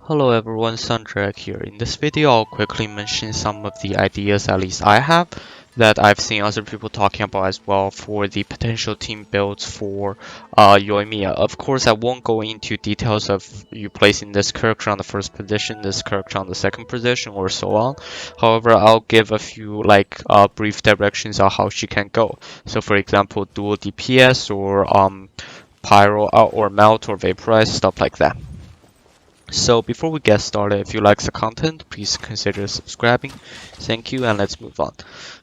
Hello everyone, Sandrak here. In this video, I'll quickly mention some of the ideas at least I have that I've seen other people talking about as well for the potential team builds for Yoimiya. Of course, I won't go into details of you placing this character on the first position, this character on the second position, or so on. However, I'll give a few brief directions on how she can go. So for example, dual DPS or Pyro or Melt or Vaporize, stuff like that. So before we get started, if you like the content, please consider subscribing. Thank you, and let's move on.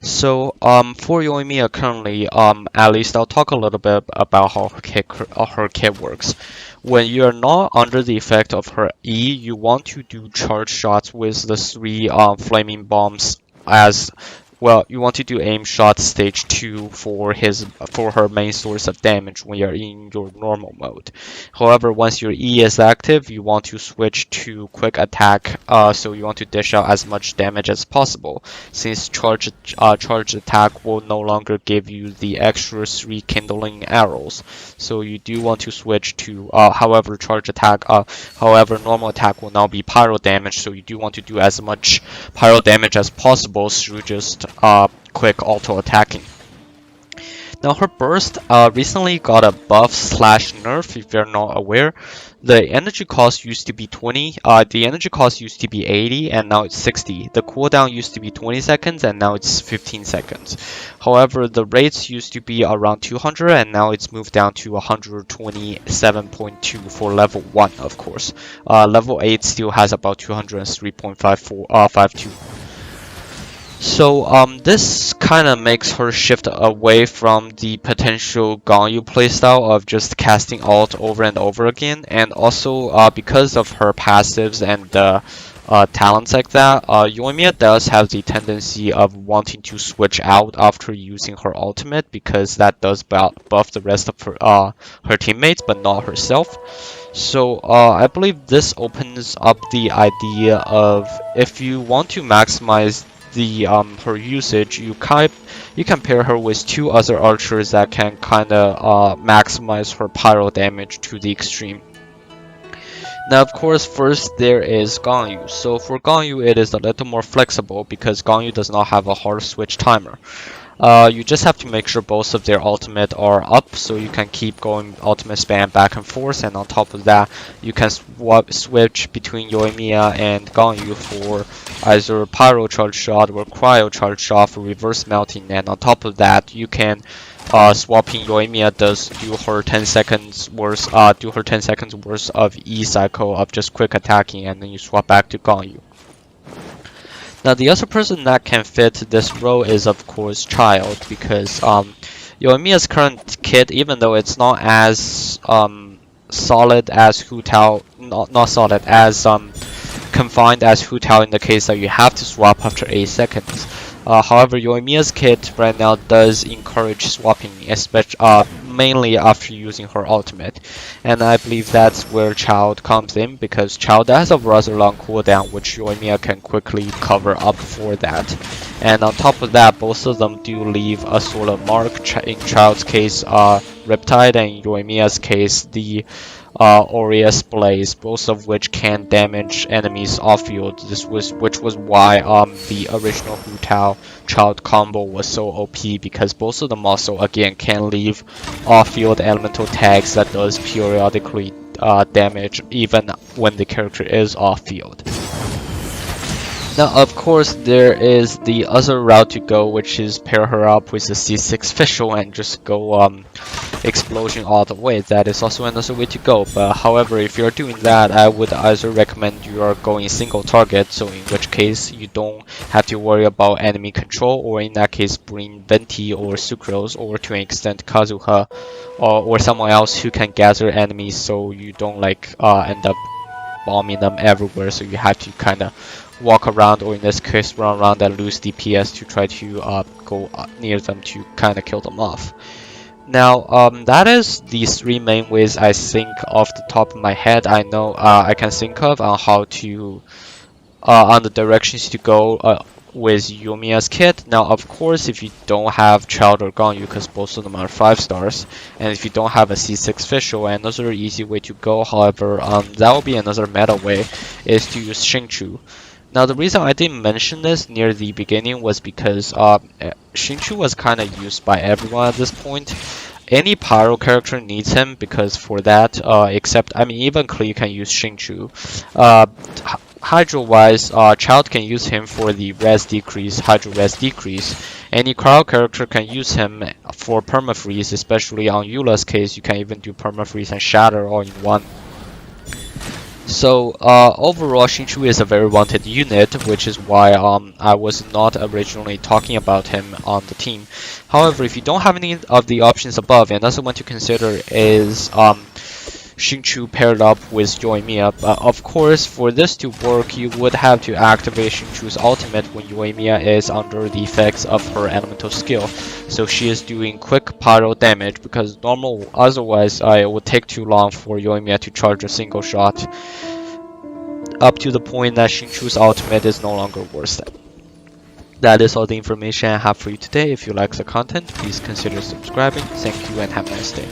So for Yoimiya currently, at least I'll talk a little bit about how her kit works. When you're not under the effect of her E, you want to do charge shots with the three flaming bombs as well. You want to do aim shot stage 2 for her main source of damage when you're in your normal mode. However, once your E is active, you want to switch to quick attack, so you want to dish out as much damage as possible, since charge attack will no longer give you the extra 3 kindling arrows. So you do want to switch to, however, normal attack will now be pyro damage, so you do want to do as much pyro damage as possible through just quick auto attacking. Now her burst recently got a buff slash nerf if you're not aware. The energy cost used to be 20, the energy cost used to be 80 and now it's 60. The cooldown used to be 20 seconds and now it's 15 seconds. However, the rates used to be around 200 and now it's moved down to 127.2 for level 1 of course. Level 8 still has about 203.52. So this kind of makes her shift away from the potential Ganyu playstyle of just casting ult over and over again, and also because of her passives and talents like that, Yoimiya does have the tendency of wanting to switch out after using her ultimate because that does buff the rest of her teammates but not herself. So I believe this opens up the idea of if you want to maximize her usage, you can pair her with two other archers that can kind of maximize her pyro damage to the extreme. Now, of course, first there is Ganyu. So for Ganyu, it is a little more flexible because Ganyu does not have a hard switch timer. You just have to make sure both of their ultimate are up, so you can keep going ultimate spam back and forth, and on top of that, you can switch between Yoimiya and Ganyu for either Pyro Charge Shot or Cryo Charge Shot for reverse melting, and on top of that, you can swapping Yoimiya does do her 10 seconds worth of E cycle of just quick attacking, and then you swap back to Ganyu. Now, the other person that can fit this role is, of course, Childe, because Yoimiya's current kit, even though it's not as solid as Hu Tao, not solid, as confined as Hu Tao in the case that you have to swap after 8 seconds. However, Yoimiya's kit right now does encourage swapping, especially mainly after using her ultimate, and I believe that's where Childe comes in because Childe has a rather long cooldown, which Yoimiya can quickly cover up for that. And on top of that, both of them do leave a solid mark. In Childe's case, Riptide, and in Yoimiya's case, the Aureus Blaze, both of which can damage enemies off-field. Which was why the original Hu Tao Childe combo was so OP, because both of them also again can leave off-field elemental tags that does periodically damage even when the character is off-field. Now, of course, there is the other route to go, which is pair her up with the C6 Fischl and just go explosion all the way. That is also another way to go, but however, if you're doing that, I would either recommend you are going single target, so in which case you don't have to worry about enemy control, or in that case bring Venti or Sucrose, or to an extent Kazuha, or someone else who can gather enemies so you don't end up bombing them everywhere, so you have to kind of walk around, or in this case run around and lose DPS to try to go near them to kind of kill them off. Now, that is the three main ways I think off the top of my head I know I can think of on how to on the directions to go with Yoimiya's kit. Now, of course, if you don't have Childe or Ganyu, because both of them are 5 stars, and if you don't have a C6 official, another easy way to go, however, that will be another meta way, is to use Xingqiu. Now, the reason I didn't mention this near the beginning was because Xingqiu was kind of used by everyone at this point. Any Pyro character needs him because for that, I mean, even Klee can use Xingqiu. Hydro-wise, Childe can use him for the res decrease, Hydro res decrease. Any crowd character can use him for permafreeze, especially on Eula's case, you can even do permafreeze and shatter all in one. So overall, Xingqiu is a very wanted unit, which is why I was not originally talking about him on the team. However, if you don't have any of the options above, another one to consider is Xingqiu paired up with Yoimiya. Of course, for this to work, you would have to activate Xingqiu's ultimate when Yoimiya is under the effects of her elemental skill. So she is doing quick pyro damage because otherwise it would take too long for Yoimiya to charge a single shot, up to the point that Xingqiu's ultimate is no longer worth it. That is all the information I have for you today. If you like the content, please consider subscribing. Thank you and have a nice day.